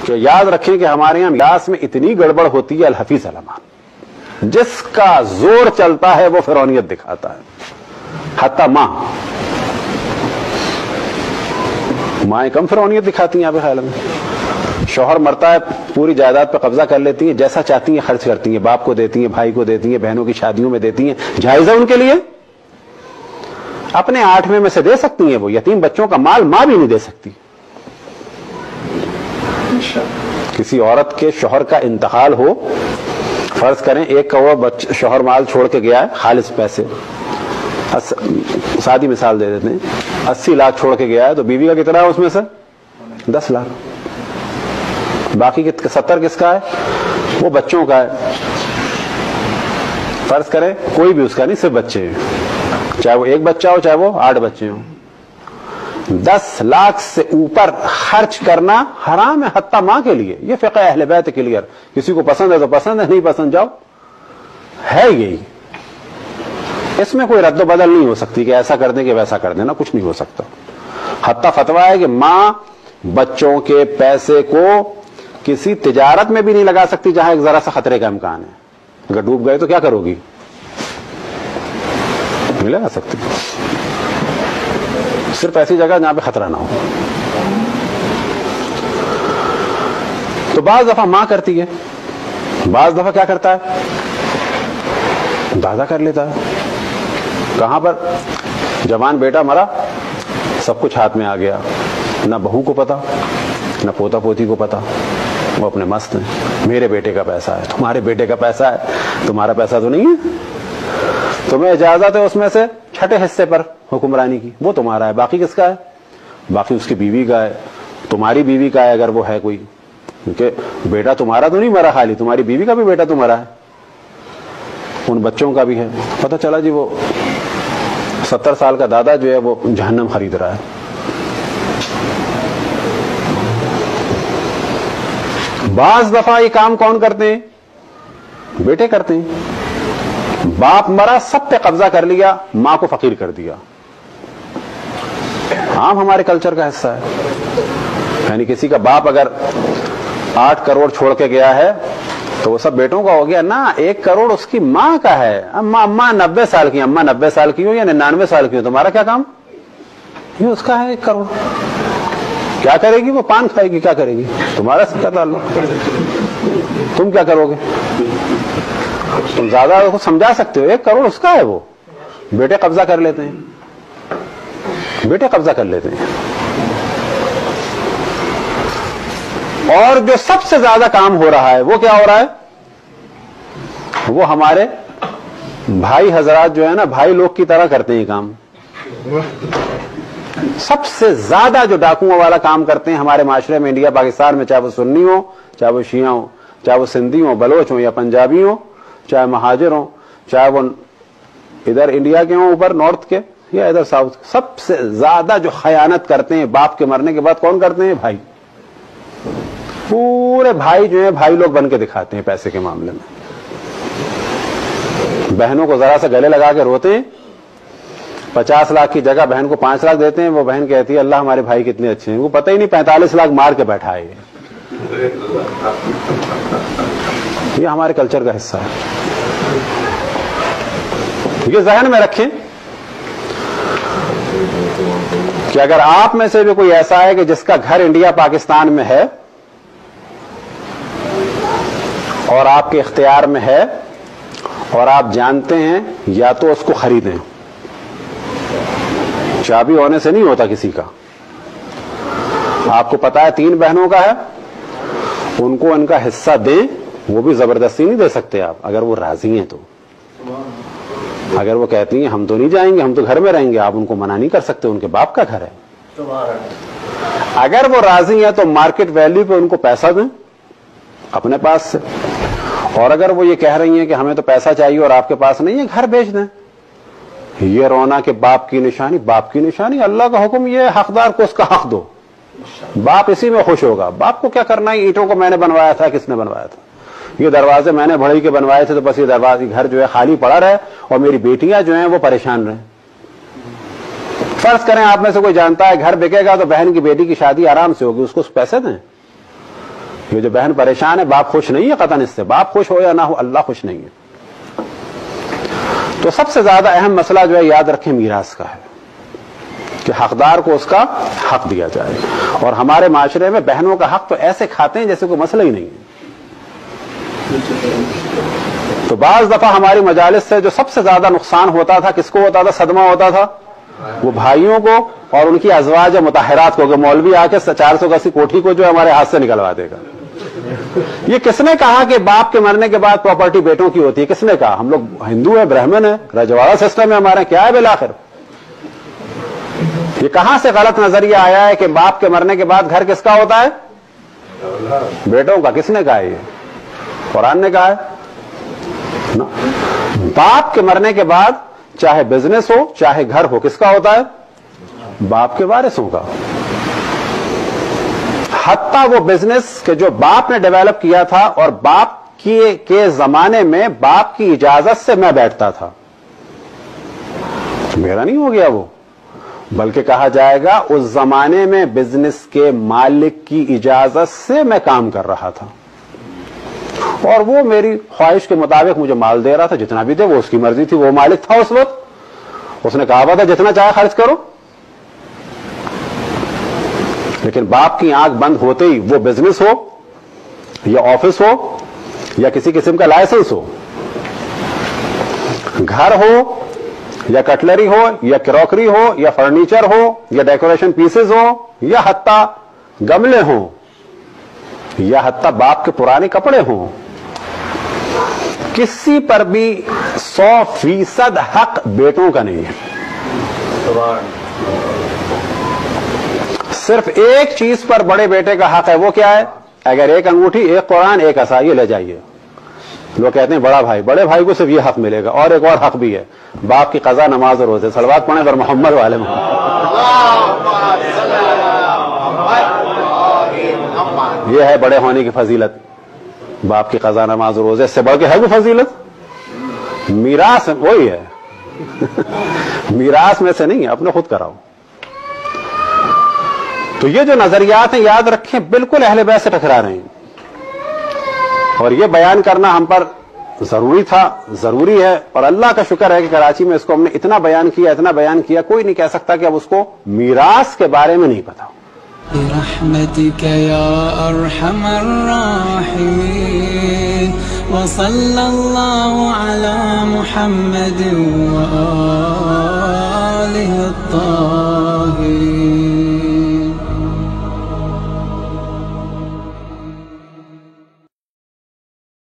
کہ یاد رکھیں کہ ہمارے یہاں میراث میں اتنی گڑبڑ ہوتی ہے، الحفیظ علمان، جس کا زور چلتا ہے وہ فرعونیت دکھاتا ہے، حتی مائیں کم فرعونیت دکھاتی ہیں آپ کے خیال میں؟ شوہر مرتا ہے، پوری جائیداد پہ قبضہ کر لیتی ہیں، جیسا چاہتی ہیں خرچ کرتی ہیں، باپ کو دیتی ہیں، بھائی کو دیتی ہیں، بہنوں کی شادیوں میں دیتی ہیں، جائز ہے ان کے لیے؟ اپنے 8ویں میں سے دے سکتی ہیں، وہ یتیم بچوں کا مال ماں بھی نہیں دے سکتی۔ کسی عورت کے شوہر کا انتقال ہو، فرض کریں 1 کروڑ شوہر مال چھوڑ کے گیا ہے، خالص پیسے، سادی مثال دے دیتے ہیں، 80 لاکھ چھوڑ کے گیا ہے، تو بیوی کا کتنا ہے اس میں سے؟ 10 لاکھ، باقی 70 کس کا ہے؟ وہ بچوں کا ہے۔ فرض کریں کوئی بھی اس کا نہیں، صرف بچے ہیں، چاہے وہ 1 بچہ ہو چاہے وہ 8 بچے ہوں، 10 لاکھ سے اوپر خرچ کرنا حرام ہے، حتی ماں کے لیے۔ یہ فقہ اہل بیت کلیئر، کسی کو پسند ہے تو پسند ہے، نہیں پسند جاؤ، ہے یہی، اس میں کوئی رد و بدل نہیں ہو سکتی کہ ایسا کر دیں کہ ویسا کر دیں، نا کچھ نہیں ہو سکتا۔ حتی فتویٰ ہے کہ ماں بچوں کے پیسے کو کسی تجارت میں بھی نہیں لگا سکتی جہاں ایک ذرا سا خطرے کا امکان ہے۔ اگر ڈوب گئے تو کیا کرو گی؟ نہیں لگا سکتی، صرف ایسی جگہ جہاں پہ خطرہ نہ ہو۔ تو بعض دفعہ ماں کرتی ہے، بعض دفعہ کیا کرتا ہے؟ دادا کر لیتا ہے۔ کہاں پر؟ جوان بیٹا مرا، سب کچھ ہاتھ میں آ گیا، نہ بہو کو پتا نہ پوتا پوتی کو پتا، وہ اپنے مست ہیں، میرے بیٹے کا پیسہ ہے، تمہارے بیٹے کا پیسہ ہے، تمہارا پیسہ تو نہیں ہے، تمہیں اجازت ہے اس میں سے چھٹے حصے پر حکمرانی کی، وہ تمہارا ہے، باقی کس کا ہے؟ باقی اس کی بیوی کا ہے، تمہاری بیوی کا ہے اگر وہ ہے کوئی، کیونکہ بیٹا تمہارا تو نہیں مرا خالی، تمہاری بیوی کا بھی بیٹا تمہارا ہے، ان بچوں کا بھی ہے۔ پتہ چلا جی وہ 70 سال کا دادا جو ہے وہ جہنم خرید رہا ہے۔ بعض دفعہ یہ کام کون کرتے ہیں؟ بیٹے کرتے ہیں۔ باپ مرا، سب پہ قبضہ کر لیا، ماں کو فقیر کر دیا، عام ہمارے کلچر کا حصہ ہے۔ یعنی کسی کا باپ اگر 8 کروڑ چھوڑ کے گیا ہے تو وہ سب بیٹوں کا ہو گیا نا، 1 کروڑ اس کی ماں کا ہے۔ اماں 90 سال کی، اماں 90 سال کی ہو یا 99 سال کی ہو، تمہارا کیا کام؟ یہ اس کا ہے 1 کروڑ۔ کیا کرے گی وہ؟ پان کھائے گی، کیا کرے گی؟ تمہارا سے کیا تعلق؟ تم کیا کرو گے؟ تم زیادہ کو سمجھا سکتے ہو، 1 کروڑ اس کا ہے، وہ بیٹے قبضہ کر لیتے ہیں، بیٹے قبضہ کر لیتے ہیں۔ اور جو سب سے زیادہ کام ہو رہا ہے وہ کیا ہو رہا ہے؟ وہ ہمارے بھائی حضرات جو ہے نا، بھائی لوگ کی طرح کرتے ہیں کام۔ سب سے زیادہ جو ڈاکوؤں والا کام کرتے ہیں ہمارے معاشرے میں، انڈیا پاکستان میں، چاہے وہ سنی ہو، چاہے وہ شیعہ ہو، چاہے وہ سندھی ہوں، بلوچ ہوں یا پنجابی ہوں، چاہے مہاجر ہوں، چاہے وہ ادھر انڈیا کے ہوں اوپر نارتھ کے یا ادھر ساؤتھ، سب سے زیادہ جو خیانت کرتے ہیں باپ کے مرنے کے بعد کون کرتے ہیں؟ بھائی۔ پورے بھائی جو ہیں بھائی لوگ بن کے دکھاتے ہیں پیسے کے معاملے میں۔ بہنوں کو ذرا سا گلے لگا کے روتے ہیں، 50 لاکھ کی جگہ بہن کو 5 لاکھ دیتے ہیں، وہ بہن کہتی ہے اللہ ہمارے بھائی کتنے اچھے ہیں، وہ پتہ ہی نہیں 45 لاکھ مار کے بیٹھا ہے۔ یہ ہمارے کلچر کا حصہ ہے، یہ ذہن میں رکھیں کہ اگر آپ میں سے بھی کوئی ایسا ہے کہ جس کا گھر انڈیا پاکستان میں ہے اور آپ کے اختیار میں ہے اور آپ جانتے ہیں، یا تو اس کو خریدیں، چابی ہونے سے نہیں ہوتا کسی کا۔ آپ کو پتا ہے 3 بہنوں کا ہے، ان کو ان کا حصہ دیں، وہ بھی زبردستی نہیں دے سکتے آپ، اگر وہ راضی ہیں تو۔ اگر وہ کہتی ہیں ہم تو نہیں جائیں گے، ہم تو گھر میں رہیں گے، آپ ان کو منع نہیں کر سکتے، ان کے باپ کا گھر ہے۔ اگر وہ راضی ہیں تو مارکیٹ ویلیو پہ ان کو پیسہ دیں اپنے پاس سے، اور اگر وہ یہ کہہ رہی ہیں کہ ہمیں تو پیسہ چاہیے اور آپ کے پاس نہیں ہے، گھر بیچ دیں۔ یہ رونا کہ باپ کی نشانی، باپ کی نشانی، اللہ کا حکم یہ حقدار کو اس کا حق دو، باپ اسی میں خوش ہوگا۔ باپ کو کیا کرنا ہے؟ اینٹوں کو میں نے بنوایا تھا، کس نے بنوایا تھا؟ یہ دروازے میں نے بڑھئی کے بنوائے تھے، تو بس یہ دروازے گھر جو ہے خالی پڑا رہے اور میری بیٹیاں جو ہیں وہ پریشان رہیں۔ فرض کریں آپ میں سے کوئی جانتا ہے گھر بکے گا تو بہن کی بیٹی کی شادی آرام سے ہوگی، اس کو پیسے دیں، یہ جو بہن پریشان ہے، باپ خوش نہیں ہے قطعاً اس سے، باپ خوش ہو یا نہ ہو اللہ خوش نہیں ہے. تو سب سے زیادہ اہم مسئلہ جو ہے یاد رکھیں میراث کا ہے کہ حقدار کو اس کا حق دیا جائے. اور ہمارے معاشرے میں بہنوں کا حق تو ایسے کھاتے ہیں جیسے کوئی مسئلہ ہی نہیں ہے. تو بعض دفعہ ہماری مجالس سے جو سب سے زیادہ نقصان ہوتا تھا کس کو ہوتا تھا، صدمہ ہوتا تھا؟ وہ بھائیوں کو اور ان کی ازواج مطہرات کو، کہ مولوی آ کے 400 گز کی کوٹھی کو جو ہمارے ہاتھ سے نکلوا دے گا. یہ کس نے کہا کہ باپ کے مرنے کے بعد پراپرٹی بیٹوں کی ہوتی ہے؟ کس نے کہا؟ ہم لوگ ہندو ہیں، برہمن ہیں، رجواڑا سسٹم ہے ہمارا، کیا ہے بالآخر؟ یہ کہاں سے غلط نظریہ آیا ہے کہ باپ کے مرنے کے بعد گھر کس کا ہوتا ہے؟ بیٹوں کا. کس نے کہا؟ یہ قرآن نے کہا ہے. باپ کے مرنے کے بعد چاہے بزنس ہو چاہے گھر ہو، کس کا ہوتا ہے؟ باپ کے وارثوں کا. حتیٰ وہ بزنس کہ جو باپ نے ڈیولپ کیا تھا اور باپ کے زمانے میں باپ کی اجازت سے میں بیٹھتا تھا، میرا نہیں ہو گیا وہ، بلکہ کہا جائے گا اس زمانے میں بزنس کے مالک کی اجازت سے میں کام کر رہا تھا، اور وہ میری خواہش کے مطابق مجھے مال دے رہا تھا. جتنا بھی دے وہ اس کی مرضی تھی، وہ مالک تھا اس وقت، اس نے کہا ہوا تھا جتنا چاہے خرچ کرو. لیکن باپ کی آنکھ بند ہوتے ہی وہ بزنس ہو یا آفس ہو یا کسی قسم کا لائسنس ہو، گھر ہو یا کٹلری ہو یا کراکری ہو یا فرنیچر ہو یا ڈیکوریشن پیسز ہو یا حتیٰ گملے ہوں یا حتیٰ باپ کے پرانے کپڑے ہوں، کسی پر بھی 100% حق بیٹوں کا نہیں ہے. صرف ایک چیز پر بڑے بیٹے کا حق ہے، وہ کیا ہے؟ اگر ایک انگوٹھی، ایک قرآن، ایک عصا، یہ لے جائیے. لوگ کہتے ہیں بڑا بھائی، بڑے بھائی کو صرف یہ حق ملے گا. اور ایک اور حق بھی ہے، باپ کی قضا، نماز اور روزے. صلوات پڑھیں پر محمد والے محمد. یہ ہے بڑے ہونے کی فضیلت، باپ کی قضا، نماز اور روزے. اس سے بڑھ کے ہے کوئی فضیلت؟ میراث وہی ہے. میراث میں سے نہیں ہے، اپنے خود کراؤ. تو یہ جو نظریات ہیں یاد رکھیں بالکل اہل بیت سے ٹکرا رہے ہیں، اور یہ بیان کرنا ہم پر ضروری تھا، ضروری ہے. اور اللہ کا شکر ہے کہ کراچی میں اس کو ہم نے اتنا بیان کیا، کوئی نہیں کہہ سکتا کہ اب اس کو میراث کے بارے میں نہیں پتا. برحمتك يا أرحم الراحمين وصلى الله على محمد وآله الطاهرين.